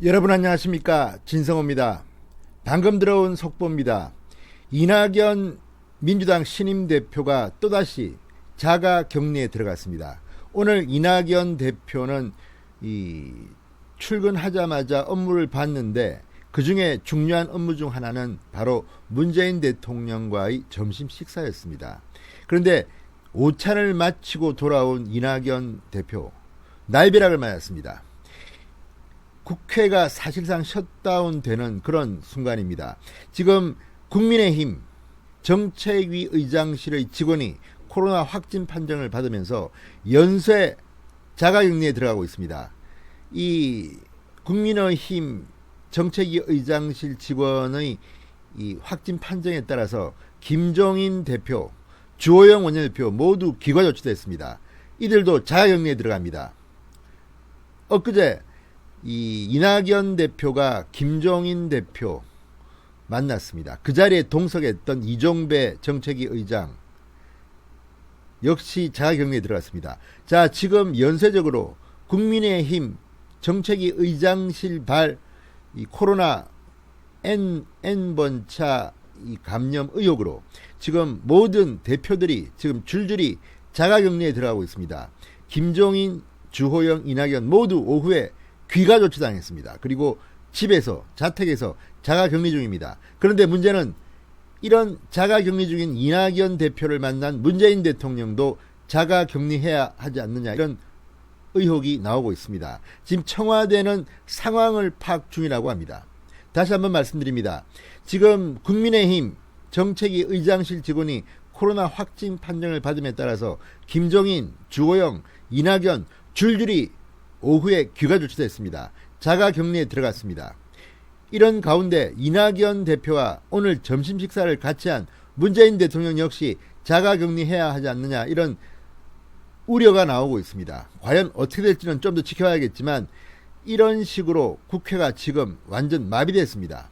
여러분 안녕하십니까, 진성호입니다. 방금 들어온 속보입니다. 이낙연 민주당 신임 대표가 또다시 자가격리에 들어갔습니다. 오늘 이낙연 대표는 출근하자마자 업무를 봤는데 그 중에 중요한 업무 중 하나는 바로 문재인 대통령과의 점심 식사였습니다. 그런데 오찬을 마치고 돌아온 이낙연 대표, 날벼락을 맞았습니다. 국회가 사실상 셧다운되는 그런 순간입니다. 지금 국민의힘 정책위 의장실의 직원이 코로나 확진 판정을 받으면서 연쇄 자가격리에 들어가고 있습니다. 이 국민의힘 정책위 의장실 직원의 이 확진 판정에 따라서 김종인 대표, 주호영 원내대표 모두 기과 조치됐습니다. 이들도 자가격리에 들어갑니다. 엊그제 이낙연 대표가 김종인 대표 만났습니다. 그 자리에 동석했던 이종배 정책위 의장 역시 자가격리에 들어갔습니다. 자, 지금 연쇄적으로 국민의힘 정책위 의장실 발 코로나 N번차 감염 의혹으로 지금 모든 대표들이 지금 줄줄이 자가격리에 들어가고 있습니다. 김종인, 주호영, 이낙연 모두 오후에 귀가 조치당했습니다. 그리고 집에서, 자택에서 자가격리 중입니다. 그런데 문제는 이런 자가격리 중인 이낙연 대표를 만난 문재인 대통령도 자가격리해야 하지 않느냐, 이런 의혹이 나오고 있습니다. 지금 청와대는 상황을 파악 중이라고 합니다. 다시 한번 말씀드립니다. 지금 국민의힘 정책위 의장실 직원이 코로나 확진 판정을 받음에 따라서 김종인, 주호영, 이낙연 줄줄이 오후에 귀가 조치됐습니다. 자가격리에 들어갔습니다. 이런 가운데 이낙연 대표와 오늘 점심 식사를 같이 한 문재인 대통령 역시 자가격리해야 하지 않느냐, 이런 우려가 나오고 있습니다. 과연 어떻게 될지는 좀 더 지켜봐야겠지만 이런 식으로 국회가 지금 완전 마비됐습니다.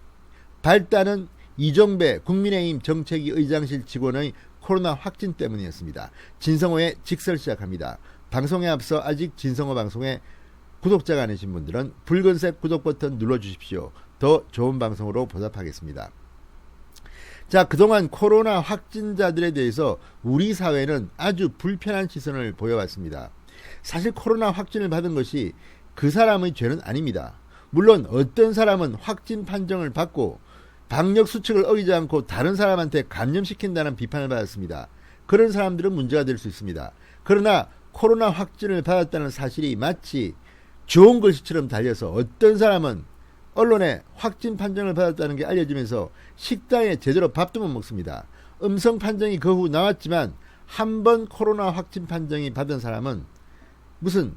발단은 이종배 국민의힘 정책위 의장실 직원의 코로나 확진 때문이었습니다. 진성호의 직설 시작합니다. 방송에 앞서 아직 진성호 방송에 구독자가 아니신 분들은 붉은색 구독 버튼 눌러주십시오. 더 좋은 방송으로 보답하겠습니다. 자, 그동안 코로나 확진자들에 대해서 우리 사회는 아주 불편한 시선을 보여왔습니다. 사실 코로나 확진을 받은 것이 그 사람의 죄는 아닙니다. 물론 어떤 사람은 확진 판정을 받고 방역 수칙을 어기지 않고 다른 사람한테 감염시킨다는 비판을 받았습니다. 그런 사람들은 문제가 될 수 있습니다. 그러나 코로나 확진을 받았다는 사실이 마치 좋은 글씨처럼 달려서 어떤 사람은 언론에 확진 판정을 받았다는 게 알려지면서 식당에 제대로 밥도 못 먹습니다. 음성 판정이 그 후 나왔지만 한 번 코로나 확진 판정이 받은 사람은 무슨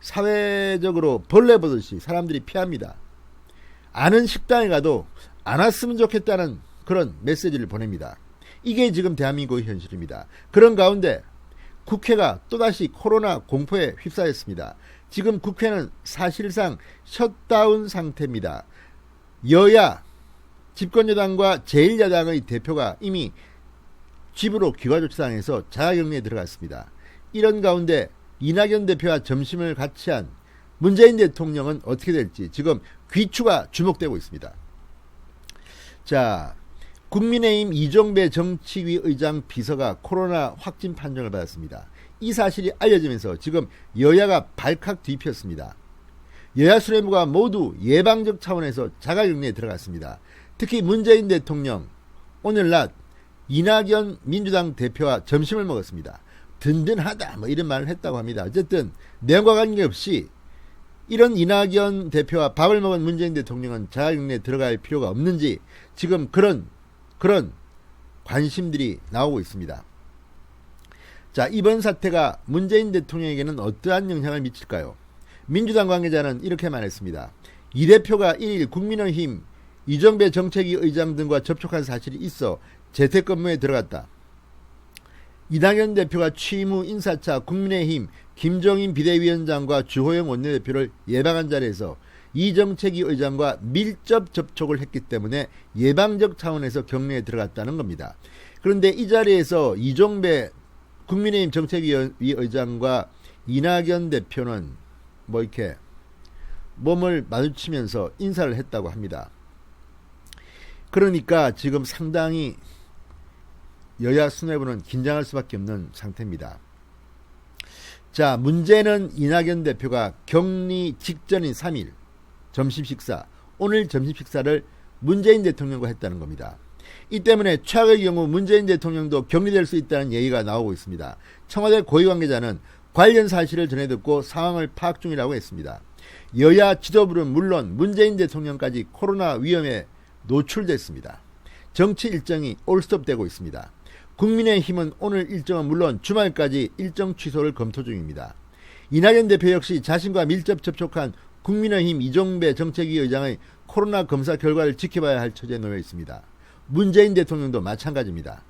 사회적으로 벌레 보듯이 사람들이 피합니다. 아는 식당에 가도 안 왔으면 좋겠다는 그런 메시지를 보냅니다. 이게 지금 대한민국의 현실입니다. 그런 가운데 국회가 또다시 코로나 공포에 휩싸였습니다. 지금 국회는 사실상 셧다운 상태입니다. 여야, 집권여당과 제1야당의 대표가 이미 집으로 귀가조치당해서 자가격리에 들어갔습니다. 이런 가운데 이낙연 대표와 점심을 같이 한 문재인 대통령은 어떻게 될지 지금 귀추가 주목되고 있습니다. 자, 국민의힘 이종배 정책위 의장 비서가 코로나 확진 판정을 받았습니다. 이 사실이 알려지면서 지금 여야가 발칵 뒤폈습니다. 여야 수뇌부가 모두 예방적 차원에서 자가격리에 들어갔습니다. 특히 문재인 대통령 오늘 낮 이낙연 민주당 대표와 점심을 먹었습니다. 든든하다 이런 말을 했다고 합니다. 어쨌든 내용과 관계없이 이런 이낙연 대표와 밥을 먹은 문재인 대통령은 자가격리에 들어갈 필요가 없는지 지금 그런 관심들이 나오고 있습니다. 자, 이번 사태가 문재인 대통령에게는 어떠한 영향을 미칠까요? 민주당 관계자는 이렇게 말했습니다. 이 대표가 1일 국민의힘 이종배 정책위 의장 등과 접촉한 사실이 있어 재택근무에 들어갔다. 이낙연 대표가 취임 후 인사차 국민의힘 김종인 비대위원장과 주호영 원내대표를 예방한 자리에서 이 정책위 의장과 밀접 접촉을 했기 때문에 예방적 차원에서 격리에 들어갔다는 겁니다. 그런데 이 자리에서 이종배 국민의힘 정책위 의장과 이낙연 대표는 이렇게 몸을 마주치면서 인사를 했다고 합니다. 그러니까 지금 상당히 여야 수뇌부는 긴장할 수밖에 없는 상태입니다. 자, 문제는 이낙연 대표가 격리 직전인 3일 점심식사, 오늘 점심식사를 문재인 대통령과 했다는 겁니다. 이 때문에 최악의 경우 문재인 대통령도 격리될 수 있다는 얘기가 나오고 있습니다. 청와대 고위 관계자는 관련 사실을 전해 듣고 상황을 파악 중이라고 했습니다. 여야 지도부는 물론 문재인 대통령까지 코로나 위험에 노출됐습니다. 정치 일정이 올스톱되고 있습니다. 국민의힘은 오늘 일정은 물론 주말까지 일정 취소를 검토 중입니다. 이낙연 대표 역시 자신과 밀접 접촉한 국민의힘 이종배 정책위 의장의 코로나 검사 결과를 지켜봐야 할 처지에 놓여 있습니다. 문재인 대통령도 마찬가지입니다.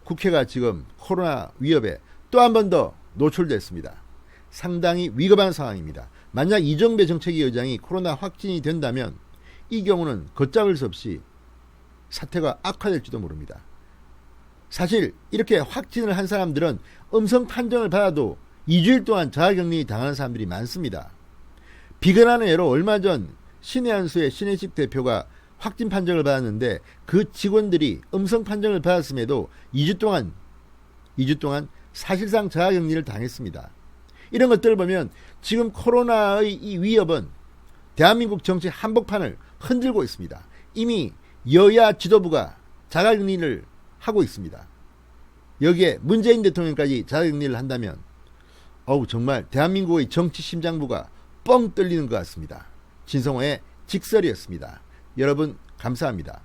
국회가 지금 코로나 위협에 또 한 번 더 노출됐습니다. 상당히 위급한 상황입니다. 만약 이종배 정책위 의장이 코로나 확진이 된다면 이 경우는 걷잡을 수 없이 사태가 악화될지도 모릅니다. 사실 이렇게 확진을 한 사람들은 음성 판정을 받아도 2주일 동안 자가격리 당하는 사람들이 많습니다. 비근한 예로 얼마 전 신의 한수의 신혜식 대표가 확진 판정을 받았는데 그 직원들이 음성 판정을 받았음에도 2주 동안 사실상 자가격리를 당했습니다. 이런 것들을 보면 지금 코로나의 이 위협은 대한민국 정치 한복판을 흔들고 있습니다. 이미 여야 지도부가 자가격리를 하고 있습니다. 여기에 문재인 대통령까지 자가격리를 한다면 정말 대한민국의 정치 심장부가 뻥 뚫리는 것 같습니다. 진성호의 직설이었습니다. 여러분 감사합니다.